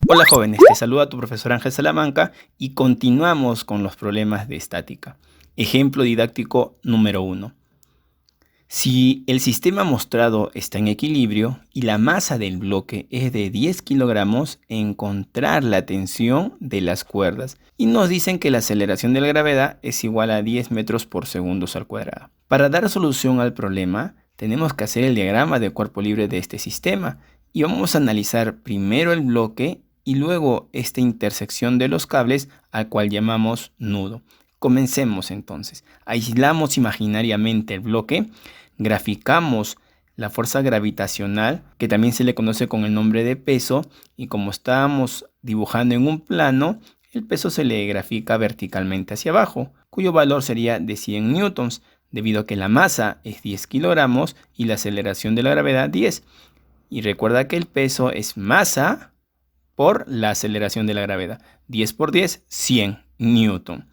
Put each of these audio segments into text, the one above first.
Hola jóvenes, te saluda tu profesor Ángel Salamanca y continuamos con los problemas de estática. Ejemplo didáctico número 1. Si el sistema mostrado está en equilibrio y la masa del bloque es de 10 kilogramos, encontrar la tensión de las cuerdas. Y nos dicen que la aceleración de la gravedad es igual a 10 metros por segundo al cuadrado. Para dar solución al problema, tenemos que hacer el diagrama de cuerpo libre de este sistema. Y vamos a analizar primero el bloque y luego esta intersección de los cables al cual llamamos nudo. Comencemos entonces. Aislamos imaginariamente el bloque, graficamos la fuerza gravitacional, que también se le conoce con el nombre de peso, y como estábamos dibujando en un plano, el peso se le grafica verticalmente hacia abajo, cuyo valor sería de 100 newtons, debido a que la masa es 10 kilogramos y la aceleración de la gravedad 10. Y recuerda que el peso es masa por la aceleración de la gravedad. 10 por 10, 100 newton.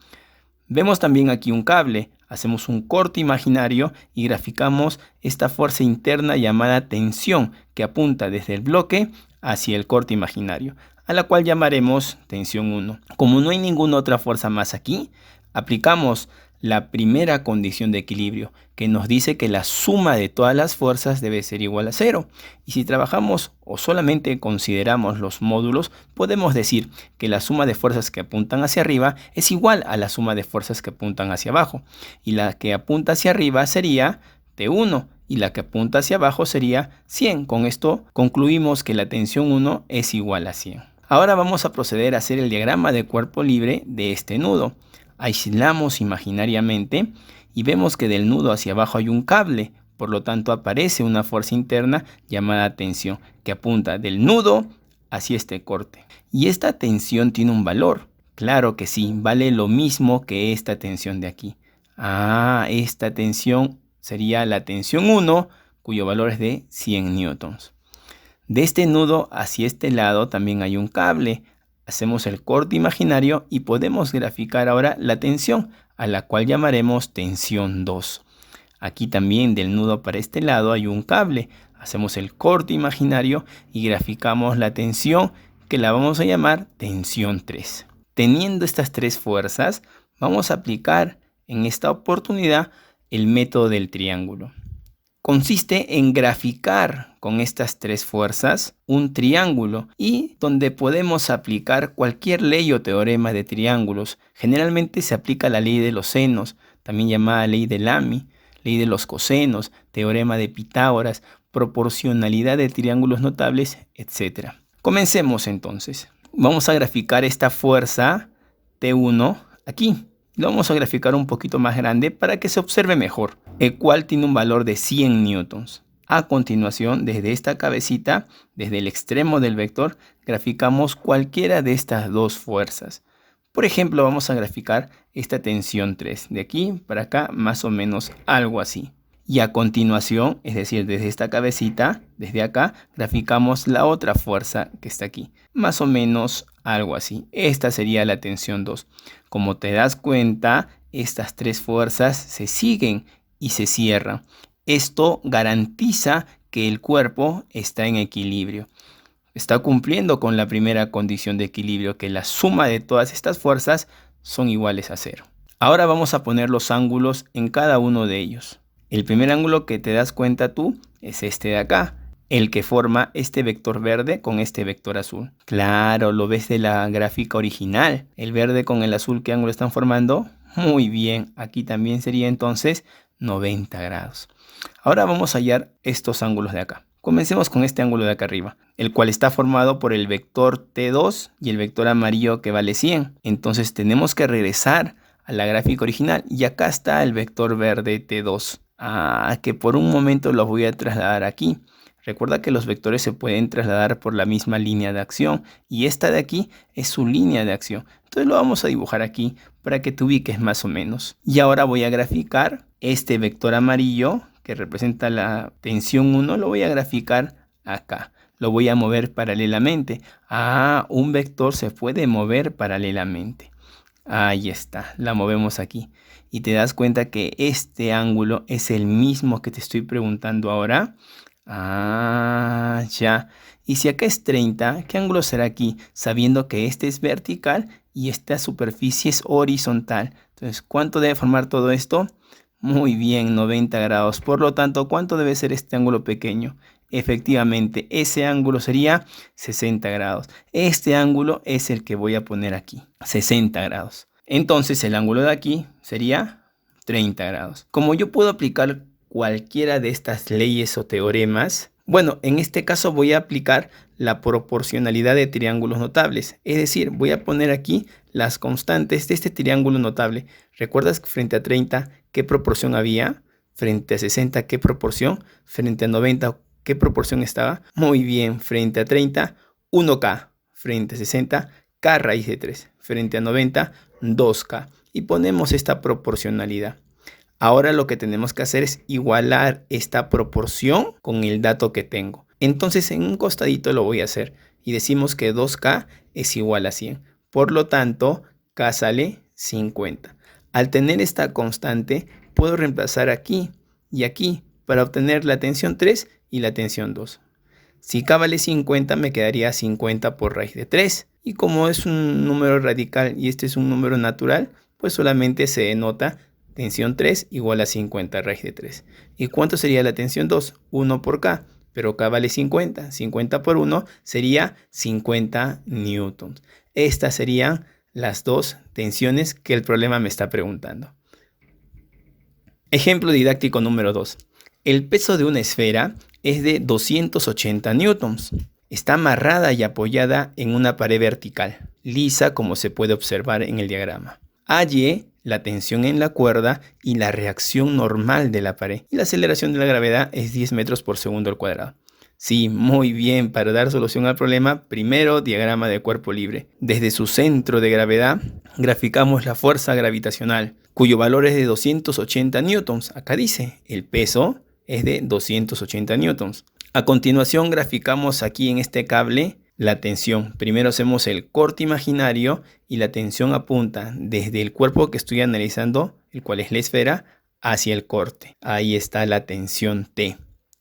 Vemos también aquí un cable. Hacemos un corte imaginario y graficamos esta fuerza interna llamada tensión que apunta desde el bloque hacia el corte imaginario, a la cual llamaremos tensión 1. Como no hay ninguna otra fuerza más aquí, aplicamos la primera condición de equilibrio, que nos dice que la suma de todas las fuerzas debe ser igual a 0. Y si trabajamos o solamente consideramos los módulos, podemos decir que la suma de fuerzas que apuntan hacia arriba es igual a la suma de fuerzas que apuntan hacia abajo. Y la que apunta hacia arriba sería T1 y la que apunta hacia abajo sería 100. Con esto concluimos que la tensión 1 es igual a 100. Ahora vamos a proceder a hacer el diagrama de cuerpo libre de este nudo. Aislamos imaginariamente y vemos que del nudo hacia abajo hay un cable, por lo tanto aparece una fuerza interna llamada tensión que apunta del nudo hacia este corte. Y esta tensión tiene un valor. Claro que sí, vale lo mismo que esta tensión de aquí. Esta tensión sería la tensión 1, cuyo valor es de 100 newtons. De este nudo hacia este lado también hay un cable. Hacemos el corte imaginario y podemos graficar ahora la tensión, a la cual llamaremos tensión 2. Aquí también del nudo para este lado hay un cable. Hacemos el corte imaginario y graficamos la tensión, que la vamos a llamar tensión 3. Teniendo estas tres fuerzas, vamos a aplicar en esta oportunidad el método del triángulo. Consiste en graficar con estas tres fuerzas un triángulo y donde podemos aplicar cualquier ley o teorema de triángulos. Generalmente se aplica la ley de los senos, también llamada ley de Lamy, ley de los cosenos, teorema de Pitágoras, proporcionalidad de triángulos notables, etc. Comencemos entonces. Vamos a graficar esta fuerza T1 aquí. Lo vamos a graficar un poquito más grande para que se observe mejor, el cual tiene un valor de 100 newtons. A continuación, desde esta cabecita, desde el extremo del vector, graficamos cualquiera de estas dos fuerzas. Por ejemplo, vamos a graficar esta tensión 3, de aquí para acá, más o menos algo así. Y a continuación, es decir, desde esta cabecita, desde acá, graficamos la otra fuerza que está aquí. Más o menos algo así. Esta sería la tensión 2. Como te das cuenta, estas tres fuerzas se siguen y se cierran. Esto garantiza que el cuerpo está en equilibrio. Está cumpliendo con la primera condición de equilibrio, que la suma de todas estas fuerzas son iguales a 0. Ahora vamos a poner los ángulos en cada uno de ellos. El primer ángulo que te das cuenta tú es este de acá, el que forma este vector verde con este vector azul. Claro, lo ves de la gráfica original. El verde con el azul, ¿qué ángulo están formando? Muy bien, aquí también sería entonces 90 grados. Ahora vamos a hallar estos ángulos de acá. Comencemos con este ángulo de acá arriba, el cual está formado por el vector T2 y el vector amarillo que vale 100. Entonces tenemos que regresar a la gráfica original y acá está el vector verde T2. Que por un momento los voy a trasladar aquí. Recuerda que los vectores se pueden trasladar por la misma línea de acción y esta de aquí es su línea de acción. Entonces lo vamos a dibujar aquí para que te ubiques más o menos. Y ahora voy a graficar este vector amarillo que representa la tensión 1, lo voy a graficar acá. Lo voy a mover paralelamente. Un vector se puede mover paralelamente. Ahí está, la movemos aquí. Y te das cuenta que este ángulo es el mismo que te estoy preguntando ahora. Ah, ya. Y si acá es 30, ¿qué ángulo será aquí? Sabiendo que este es vertical y esta superficie es horizontal. Entonces, ¿cuánto debe formar todo esto? Muy bien, 90 grados. Por lo tanto, ¿cuánto debe ser este ángulo pequeño? Efectivamente, ese ángulo sería 60 grados. Este ángulo es el que voy a poner aquí, 60 grados. Entonces, el ángulo de aquí sería 30 grados. Como yo puedo aplicar cualquiera de estas leyes o teoremas, bueno, en este caso voy a aplicar la proporcionalidad de triángulos notables. Es decir, voy a poner aquí las constantes de este triángulo notable. ¿Recuerdas que frente a 30 qué proporción había? Frente a 60, ¿qué proporción? Frente a 90, ¿qué proporción estaba? Muy bien, frente a 30, 1K. Frente a 60, K raíz de 3. Frente a 90, 2K. Y ponemos esta proporcionalidad. Ahora lo que tenemos que hacer es igualar esta proporción con el dato que tengo. Entonces en un costadito lo voy a hacer y decimos que 2K es igual a 100. Por lo tanto, K sale 50. Al tener esta constante, puedo reemplazar aquí y aquí para obtener la tensión 3 y la tensión 2. Si K vale 50, me quedaría 50 por raíz de 3. Y como es un número radical y este es un número natural, pues solamente se denota tensión 3 igual a 50 raíz de 3. ¿Y cuánto sería la tensión 2? 1 por K, pero K vale 50. 50 por 1 sería 50 newtons. Estas serían las dos tensiones que el problema me está preguntando. Ejemplo didáctico número 2. El peso de una esfera es de 280 newtons. Está amarrada y apoyada en una pared vertical, lisa como se puede observar en el diagrama. Halle la tensión en la cuerda y la reacción normal de la pared. Y la aceleración de la gravedad es 10 metros por segundo al cuadrado. Sí, muy bien. Para dar solución al problema, primero diagrama de cuerpo libre. Desde su centro de gravedad, graficamos la fuerza gravitacional, cuyo valor es de 280 newtons. Acá dice, el peso es de 280 newtons. A continuación, graficamos aquí en este cable la tensión. Primero hacemos el corte imaginario y la tensión apunta desde el cuerpo que estoy analizando, el cual es la esfera, hacia el corte. Ahí está la tensión T,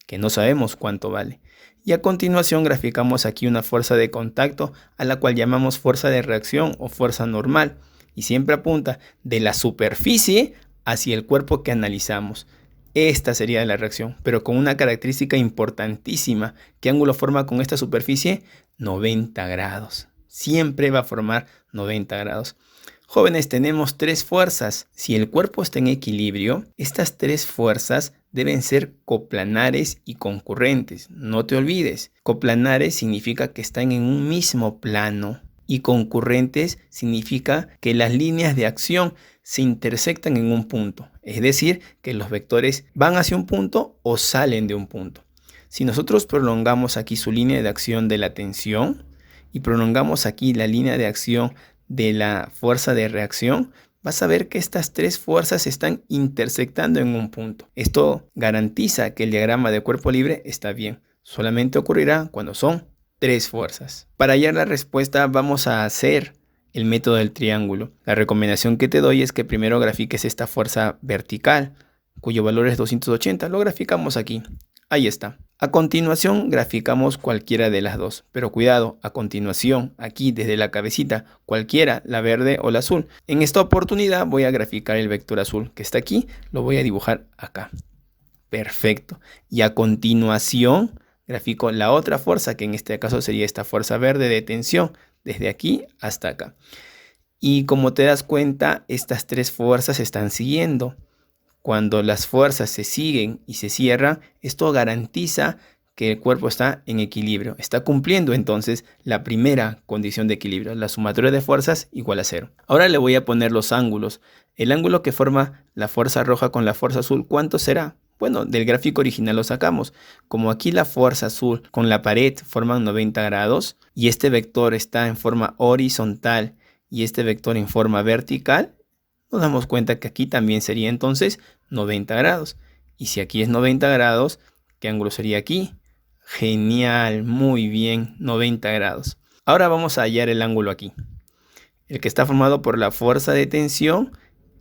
que no sabemos cuánto vale. Y a continuación graficamos aquí una fuerza de contacto a la cual llamamos fuerza de reacción o fuerza normal. Y siempre apunta de la superficie hacia el cuerpo que analizamos. Esta sería la reacción, pero con una característica importantísima. ¿Qué ángulo forma con esta superficie? 90 grados. Siempre va a formar 90 grados. Jóvenes, tenemos tres fuerzas. Si el cuerpo está en equilibrio, estas tres fuerzas deben ser coplanares y concurrentes. No te olvides, coplanares significa que están en un mismo plano y concurrentes significa que las líneas de acción se intersectan en un punto. Es decir, que los vectores van hacia un punto o salen de un punto. Si nosotros prolongamos aquí su línea de acción de la tensión y prolongamos aquí la línea de acción de la fuerza de reacción, vas a ver que estas tres fuerzas están intersectando en un punto. Esto garantiza que el diagrama de cuerpo libre está bien. Solamente ocurrirá cuando son tres fuerzas. Para hallar la respuesta vamos a hacer el método del triángulo. La recomendación que te doy es que primero grafiques esta fuerza vertical, cuyo valor es 280. Lo graficamos aquí. Ahí está. A continuación graficamos cualquiera de las dos, pero cuidado, a continuación, aquí desde la cabecita, cualquiera, la verde o la azul. En esta oportunidad voy a graficar el vector azul que está aquí, lo voy a dibujar acá. Perfecto. Y a continuación grafico la otra fuerza, que en este caso sería esta fuerza verde de tensión, desde aquí hasta acá. Y como te das cuenta, estas tres fuerzas se están siguiendo. Cuando las fuerzas se siguen y se cierran, esto garantiza que el cuerpo está en equilibrio. Está cumpliendo entonces la primera condición de equilibrio. La sumatoria de fuerzas igual a 0. Ahora le voy a poner los ángulos. El ángulo que forma la fuerza roja con la fuerza azul, ¿cuánto será? Bueno, del gráfico original lo sacamos. Como aquí la fuerza azul con la pared forman 90 grados y este vector está en forma horizontal y este vector en forma vertical, nos damos cuenta que aquí también sería entonces 90 grados. Y si aquí es 90 grados, ¿qué ángulo sería aquí? Genial, muy bien, 90 grados. Ahora vamos a hallar el ángulo aquí. El que está formado por la fuerza de tensión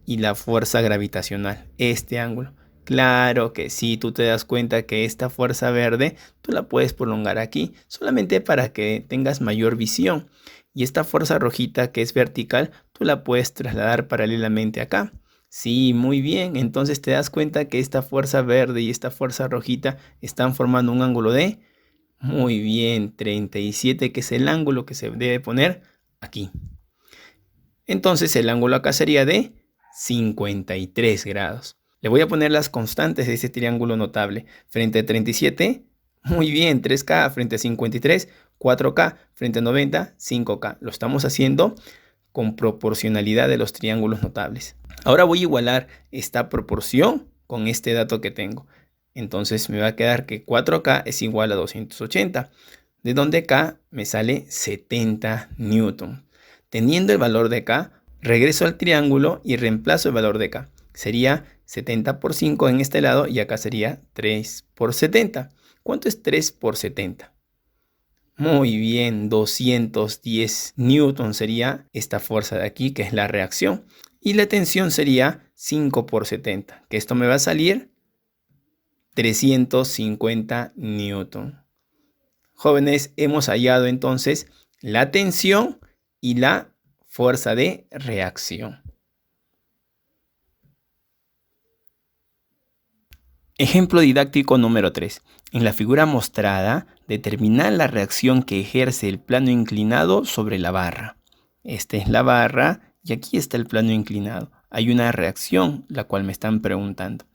y la fuerza gravitacional. Este ángulo, Claro que sí, tú te das cuenta que esta fuerza verde tú la puedes prolongar aquí, solamente para que tengas mayor visión. Y esta fuerza rojita que es vertical, tú la puedes trasladar paralelamente acá. Sí, muy bien. Entonces te das cuenta que esta fuerza verde y esta fuerza rojita están formando un ángulo de... Muy bien, 37, que es el ángulo que se debe poner aquí. Entonces el ángulo acá sería de 53 grados. Le voy a poner las constantes de este triángulo notable. Frente a 37, muy bien, 3K. Frente a 53, 4K. Frente a 90, 5K. Lo estamos haciendo con proporcionalidad de los triángulos notables. Ahora voy a igualar esta proporción con este dato que tengo. Entonces me va a quedar que 4K es igual a 280, de donde K me sale 70 newton. Teniendo el valor de K, regreso al triángulo y reemplazo el valor de K. Sería 70 por 5 en este lado y acá sería 3 por 70. ¿Cuánto es 3 por 70? Muy bien, 210 newton sería esta fuerza de aquí, que es la reacción. Y la tensión sería 5 por 70, que esto me va a salir 350 newton. Jóvenes, hemos hallado entonces la tensión y la fuerza de reacción. Ejemplo didáctico número 3. En la figura mostrada, determinar la reacción que ejerce el plano inclinado sobre la barra. Esta es la barra y aquí está el plano inclinado. Hay una reacción, la cual me están preguntando.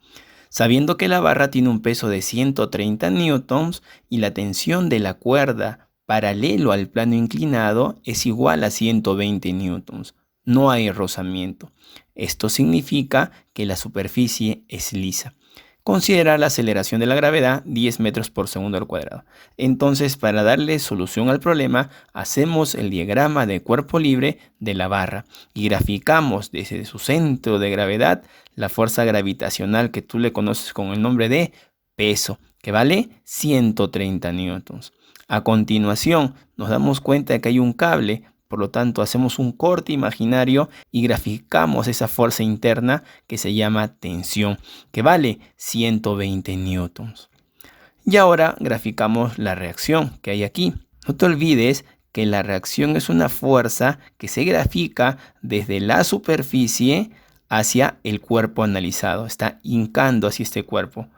Sabiendo que la barra tiene un peso de 130 newtons y la tensión de la cuerda paralelo al plano inclinado es igual a 120 newtons. No hay rozamiento. Esto significa que la superficie es lisa. Considera la aceleración de la gravedad 10 metros por segundo al cuadrado. Entonces, para darle solución al problema, hacemos el diagrama de cuerpo libre de la barra y graficamos desde su centro de gravedad la fuerza gravitacional que tú le conoces con el nombre de peso, que vale 130 newtons. A continuación, nos damos cuenta de que hay un cable. Por lo tanto, hacemos un corte imaginario y graficamos esa fuerza interna que se llama tensión, que vale 120 newtons. Y ahora graficamos la reacción que hay aquí. No te olvides que la reacción es una fuerza que se grafica desde la superficie hacia el cuerpo analizado. Está hincando hacia este cuerpo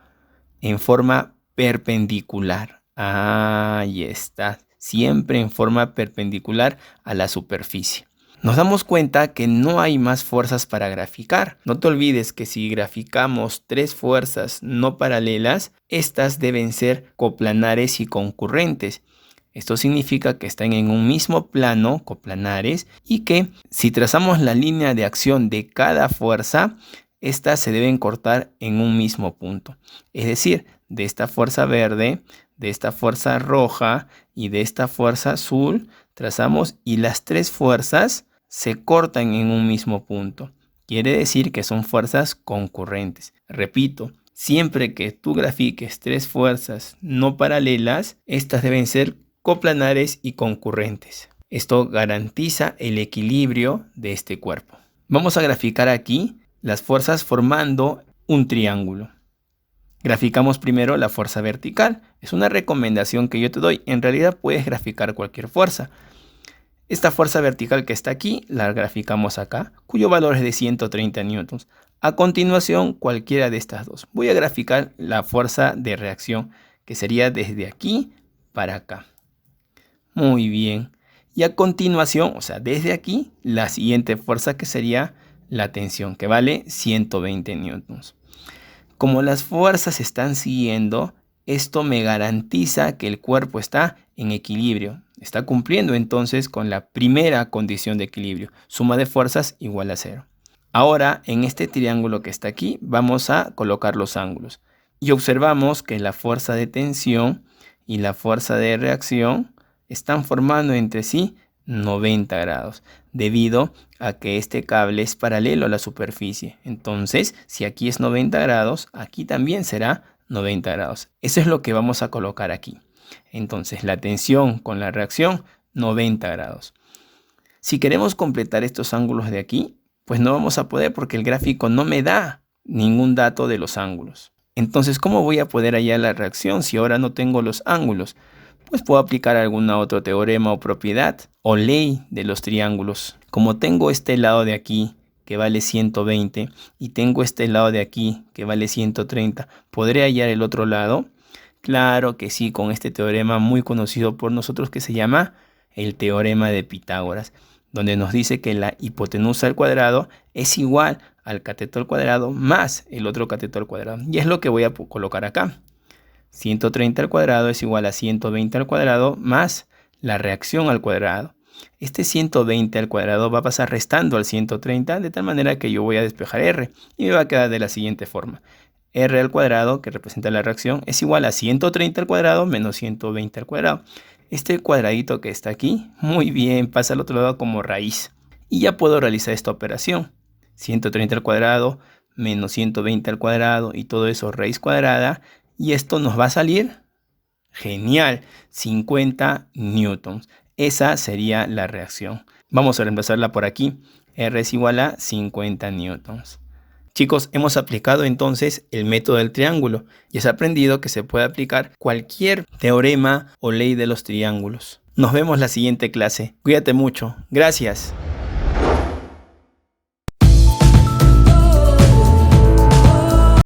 en forma perpendicular. Ahí está. Siempre en forma perpendicular a la superficie. Nos damos cuenta que no hay más fuerzas para graficar. No te olvides que si graficamos tres fuerzas no paralelas, estas deben ser coplanares y concurrentes. Esto significa que están en un mismo plano, coplanares, y que si trazamos la línea de acción de cada fuerza, estas se deben cortar en un mismo punto. Es decir, de esta fuerza verde, de esta fuerza roja y de esta fuerza azul, trazamos y las tres fuerzas se cortan en un mismo punto. Quiere decir que son fuerzas concurrentes. Repito, siempre que tú grafiques tres fuerzas no paralelas, estas deben ser coplanares y concurrentes. Esto garantiza el equilibrio de este cuerpo. Vamos a graficar aquí las fuerzas formando un triángulo. Graficamos primero la fuerza vertical. Es una recomendación que yo te doy. En realidad puedes graficar cualquier fuerza. Esta fuerza vertical que está aquí, la graficamos acá, cuyo valor es de 130 newtons. A continuación, cualquiera de estas dos. Voy a graficar la fuerza de reacción, que sería desde aquí para acá. Muy bien. Y a continuación, o sea, desde aquí, la siguiente fuerza que sería la tensión, que vale 120 newtons. Como las fuerzas están siguiendo, esto me garantiza que el cuerpo está en equilibrio. Está cumpliendo entonces con la primera condición de equilibrio. Suma de fuerzas igual a 0. Ahora, en este triángulo que está aquí, vamos a colocar los ángulos. Y observamos que la fuerza de tensión y la fuerza de reacción están formando entre sí 90 grados, debido a que este cable es paralelo a la superficie. Entonces, si aquí es 90 grados, aquí también será 90 grados. Eso es lo que vamos a colocar aquí. Entonces, la tensión con la reacción, 90 grados. Si queremos completar estos ángulos de aquí, pues no vamos a poder porque el gráfico no me da ningún dato de los ángulos. Entonces, ¿cómo voy a poder hallar la reacción si ahora no tengo los ángulos? Pues puedo aplicar algún otro teorema o propiedad o ley de los triángulos. Como tengo este lado de aquí que vale 120 y tengo este lado de aquí que vale 130, ¿podré hallar el otro lado? Claro que sí, con este teorema muy conocido por nosotros que se llama el teorema de Pitágoras, donde nos dice que la hipotenusa al cuadrado es igual al cateto al cuadrado más el otro cateto al cuadrado. Y es lo que voy a colocar acá. 130 al cuadrado es igual a 120 al cuadrado más la reacción al cuadrado. Este 120 al cuadrado va a pasar restando al 130 de tal manera que yo voy a despejar R y me va a quedar de la siguiente forma. R al cuadrado, que representa la reacción, es igual a 130 al cuadrado menos 120 al cuadrado. Este cuadradito que está aquí, muy bien, pasa al otro lado como raíz. Y ya puedo realizar esta operación. 130 al cuadrado menos 120 al cuadrado y todo eso raíz cuadrada. Y esto nos va a salir genial, 50 newtons. Esa sería la reacción. Vamos a reemplazarla por aquí. R es igual a 50 newtons. Chicos, hemos aplicado entonces el método del triángulo y has aprendido que se puede aplicar cualquier teorema o ley de los triángulos. Nos vemos la siguiente clase. Cuídate mucho. Gracias.